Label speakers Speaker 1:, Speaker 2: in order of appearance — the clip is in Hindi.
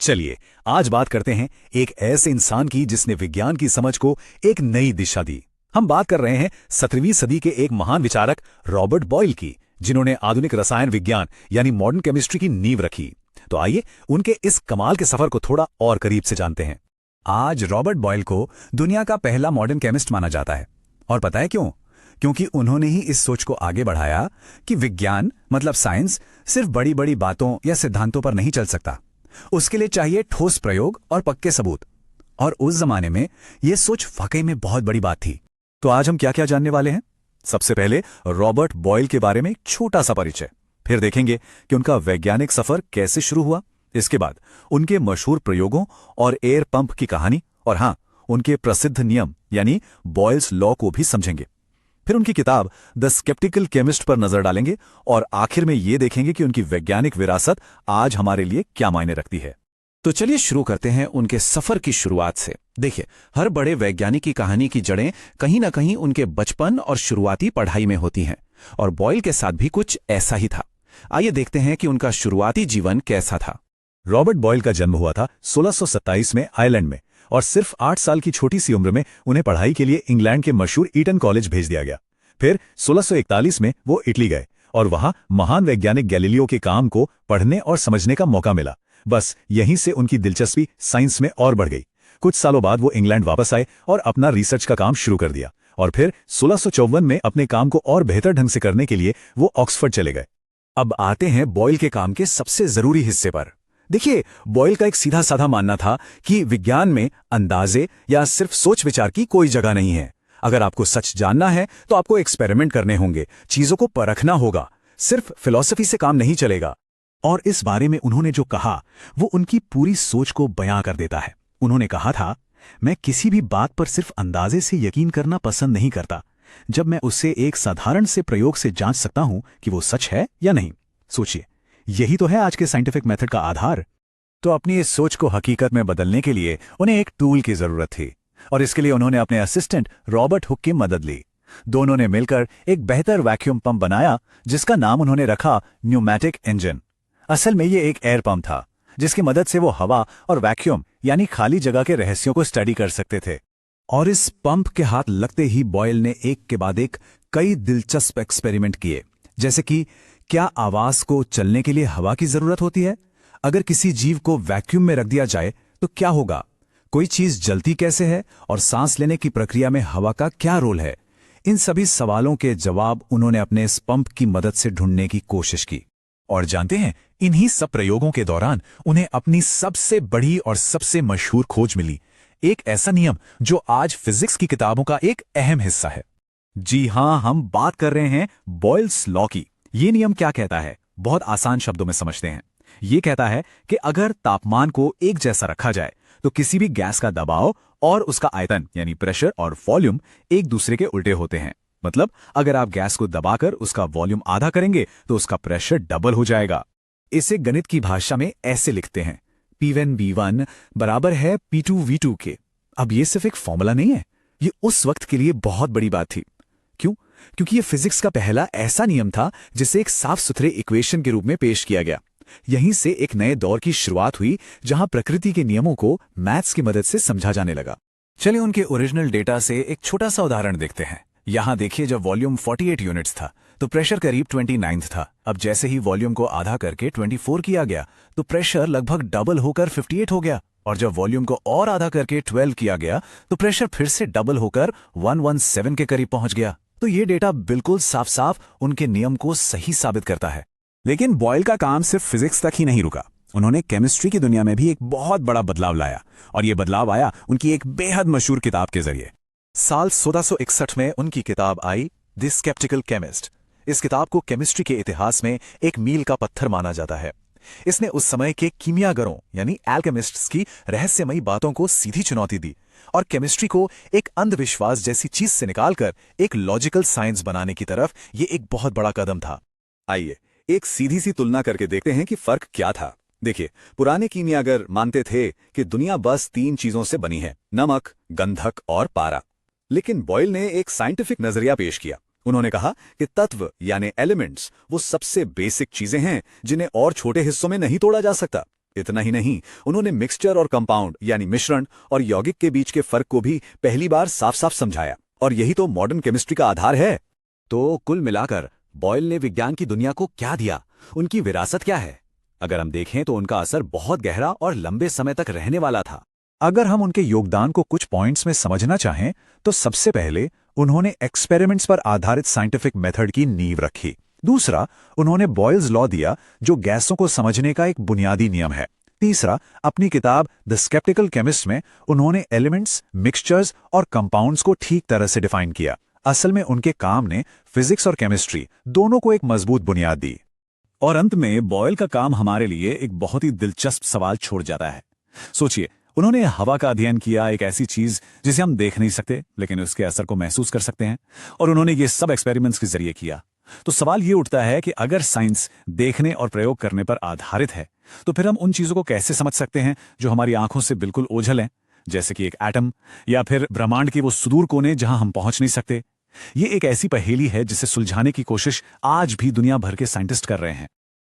Speaker 1: चलिए आज बात करते हैं एक ऐसे इंसान की जिसने विज्ञान की समझ को एक नई दिशा दी। हम बात कर रहे हैं 17वीं सदी के एक महान विचारक रॉबर्ट बॉयल की, जिन्होंने आधुनिक रसायन विज्ञान यानी मॉडर्न केमिस्ट्री की नींव रखी। तो आइए उनके इस कमाल के सफर को थोड़ा और करीब से जानते हैं। आज रॉबर्ट बॉयल को दुनिया का पहला मॉडर्न केमिस्ट माना जाता है। और पता है क्यों? क्योंकि उन्होंने ही इस सोच को आगे बढ़ाया कि विज्ञान मतलब साइंस सिर्फ बड़ी बड़ी बातों या सिद्धांतों पर नहीं चल सकता। उसके लिए चाहिए ठोस प्रयोग और पक्के सबूत। और उस जमाने में यह सोच वाकई में बहुत बड़ी बात थी। तो आज हम क्या क्या जानने वाले हैं? सबसे पहले रॉबर्ट बॉयल के बारे में एक छोटा सा परिचय, फिर देखेंगे कि उनका वैज्ञानिक सफर कैसे शुरू हुआ। इसके बाद उनके मशहूर प्रयोगों और एयर पंप की कहानी, और हाँ, उनके प्रसिद्ध नियम यानी बॉयल्स लॉ को भी समझेंगे। फिर उनकी किताब द स्केप्टिकल केमिस्ट पर नजर डालेंगे और आखिर में ये देखेंगे कि उनकी वैज्ञानिक विरासत आज हमारे लिए क्या मायने रखती है।
Speaker 2: तो चलिए शुरू करते हैं उनके सफर की शुरुआत से। देखिए, हर बड़े वैज्ञानिक की कहानी की जड़ें कहीं ना कहीं उनके बचपन और शुरुआती पढ़ाई में होती हैं, और बॉयल के साथ भी कुछ ऐसा ही था। आइए देखते हैं कि उनका शुरुआती जीवन कैसा था।
Speaker 1: रॉबर्ट बॉयल का जन्म हुआ था 1627 में आयरलैंड में, और सिर्फ 8 साल की छोटी सी उम्र में उन्हें पढ़ाई के लिए इंग्लैंड के मशहूर ईटन कॉलेज भेज दिया गया। फिर 1641 में वो इटली गए और वहां महान वैज्ञानिक गैलीलियो के काम को पढ़ने और समझने का मौका मिला। बस यहीं से उनकी दिलचस्पी साइंस में और बढ़ गई। कुछ सालों बाद वो इंग्लैंड वापस आए और अपना रिसर्च का काम शुरू कर दिया, और फिर 1654 में अपने काम को और बेहतर ढंग से करने के लिए वो ऑक्सफोर्ड चले गए। अब आते हैं बॉयल के काम के सबसे जरूरी हिस्से पर। देखिए, बॉयल का एक सीधा साधा मानना था कि विज्ञान में अंदाजे या सिर्फ सोच विचार की कोई जगह नहीं है। अगर आपको सच जानना है तो आपको एक्सपेरिमेंट करने होंगे, चीजों को परखना होगा, सिर्फ फिलॉसफी से काम नहीं चलेगा। और इस बारे में उन्होंने जो कहा वो उनकी पूरी सोच को बयां कर देता है। उन्होंने कहा था, मैं किसी भी बात पर सिर्फ अंदाजे से यकीन करना पसंद नहीं करता, जब मैं उसे एक साधारण से प्रयोग से जांच सकता हूं कि वो सच है या नहीं। सोचिए, यही तो है आज के साइंटिफिक मेथड का आधार। तो अपनी इस सोच को हकीकत में बदलने के लिए उन्हें एक टूल की जरूरत थी, और इसके लिए उन्होंने अपने असिस्टेंट रॉबर्ट हुक की मदद ली। दोनों ने मिलकर एक बेहतर वैक्यूम पंप बनाया, जिसका नाम उन्होंने रखा न्यूमैटिक इंजन। असल में ये एक एयर पंप था, जिसकी मदद से वो हवा और वैक्यूम यानी खाली जगह के रहस्यों को स्टडी कर सकते थे। और इस पंप के हाथ लगते ही बॉयल ने एक के बाद एक कई दिलचस्प एक्सपेरिमेंट किए, जैसे कि क्या आवाज को चलने के लिए हवा की जरूरत होती है? अगर किसी जीव को वैक्यूम में रख दिया जाए तो क्या होगा? कोई चीज जलती कैसे है? और सांस लेने की प्रक्रिया में हवा का क्या रोल है? इन सभी सवालों के जवाब उन्होंने अपने इस पंप की मदद से ढूंढने की कोशिश की। और जानते हैं, इन्हीं सब प्रयोगों के दौरान उन्हें अपनी सबसे बड़ी और सबसे मशहूर खोज मिली, एक ऐसा नियम जो आज फिजिक्स की किताबों का एक अहम हिस्सा है। जी हां, हम बात कर रहे हैं बॉयल्स लॉ की। ये नियम क्या कहता है? बहुत आसान शब्दों में समझते हैं। ये कहता है कि अगर तापमान को एक जैसा रखा जाए तो किसी भी गैस का दबाव और उसका आयतन यानी प्रेशर और वॉल्यूम एक दूसरे के उल्टे होते हैं। मतलब अगर आप गैस को दबाकर उसका वॉल्यूम आधा करेंगे तो उसका प्रेशर डबल हो जाएगा। इसे गणित की भाषा में ऐसे लिखते हैं, P1V1 बराबर है P2V2 के। अब ये सिर्फ एक फॉर्मूला नहीं है, ये उस वक्त के लिए बहुत बड़ी बात थी। क्यों? क्योंकि ये फिजिक्स का पहला ऐसा नियम था जिसे एक साफ सुथरे इक्वेशन के रूप में पेश किया गया। यहीं से एक नए दौर की शुरुआत हुई, जहां प्रकृति के नियमों को मैथ्स की मदद से समझा जाने लगा। चलिए उनके ओरिजिनल डेटा से एक छोटा सा उदाहरण देखते हैं। यहां देखिए, जब वॉल्यूम 48 यूनिट्स था तो प्रेशर करीब 29 था। अब जैसे ही वॉल्यूम को आधा करके 24 किया गया तो प्रेशर लगभग डबल होकर 58 हो गया, और जब वॉल्यूम को और आधा करके 12 किया गया तो प्रेशर फिर से डबल होकर 117 के करीब पहुंच गया। तो ये डेटा बिल्कुल साफ साफ उनके नियम को सही साबित करता है। लेकिन बॉयल का काम सिर्फ फिजिक्स तक ही नहीं रुका। उन्होंने केमिस्ट्री की दुनिया में भी एक बहुत बड़ा बदलाव लाया, और यह बदलाव आया उनकी एक बेहद मशहूर किताब के जरिए। साल 1661 में उनकी किताब आई द स्केप्टिकल केमिस्ट। इस किताब को केमिस्ट्री के इतिहास में एक मील का पत्थर माना जाता है। इसने उस समय के कीमियागरों यानी एल्केमिस्ट्स की रहस्यमयी बातों को सीधी चुनौती दी, और केमिस्ट्री को एक अंधविश्वास जैसी चीज से निकालकर एक लॉजिकल साइंस बनाने की तरफ ये एक बहुत बड़ा कदम था। आइए एक सीधी सी तुलना करके देखते हैं कि फर्क क्या था। देखिए, पुराने कीमियागर मानते थे कि दुनिया बस 3 चीजों से बनी है, नमक, गंधक और पारा। लेकिन बॉयल ने एक साइंटिफिक नजरिया पेश किया। उन्होंने कहा कि तत्व यानी एलिमेंट्स वो सबसे बेसिक चीजें हैं जिन्हें और छोटे हिस्सों में नहीं तोड़ा जा सकता।
Speaker 3: इतना ही नहीं, उन्होंने मिक्सचर और कंपाउंड यानी मिश्रण और यौगिक के बीच के फर्क को भी पहली बार साफ साफ समझाया। और यही तो मॉडर्न केमिस्ट्री का आधार है। तो कुल मिलाकर बॉयल ने विज्ञान की दुनिया को क्या दिया, उनकी विरासत क्या है? अगर हम देखें तो उनका असर बहुत गहरा और लंबे समय तक रहने वाला था।
Speaker 1: अगर हम उनके योगदान को कुछ पॉइंट्स में समझना चाहें तो सबसे पहले उन्होंने एक्सपेरिमेंट्स पर आधारित साइंटिफिक मेथड की नींव रखी। दूसरा, उन्होंने बॉयल्स लॉ दिया, जो गैसों को समझने का एक बुनियादी नियम है। तीसरा, अपनी किताब द स्केप्टिकल केमिस्ट में उन्होंने एलिमेंट्स, मिक्सचर्स और कंपाउंड्स को ठीक तरह से डिफाइन किया। असल में उनके काम ने फिजिक्स और केमिस्ट्री दोनों को एक मजबूत बुनियाद दी।
Speaker 4: और अंत में बॉयल का काम हमारे लिए एक बहुत ही दिलचस्प सवाल छोड़ जाता है। सोचिए, उन्होंने हवा का अध्ययन किया, एक ऐसी चीज जिसे हम देख नहीं सकते लेकिन उसके असर को महसूस कर सकते हैं, और उन्होंने ये सब एक्सपेरिमेंट्स के जरिए किया। तो सवाल ये उठता है कि अगर साइंस देखने और प्रयोग करने पर आधारित है तो फिर हम उन चीजों को कैसे समझ सकते हैं जो हमारी आंखों से बिल्कुल ओझल हैं, जैसे कि एक एटम या फिर ब्रह्मांड के वो सुदूर कोने जहां हम पहुंच नहीं सकते। ये एक ऐसी पहेली है जिसे सुलझाने की कोशिश आज भी दुनिया भर के साइंटिस्ट कर रहे हैं।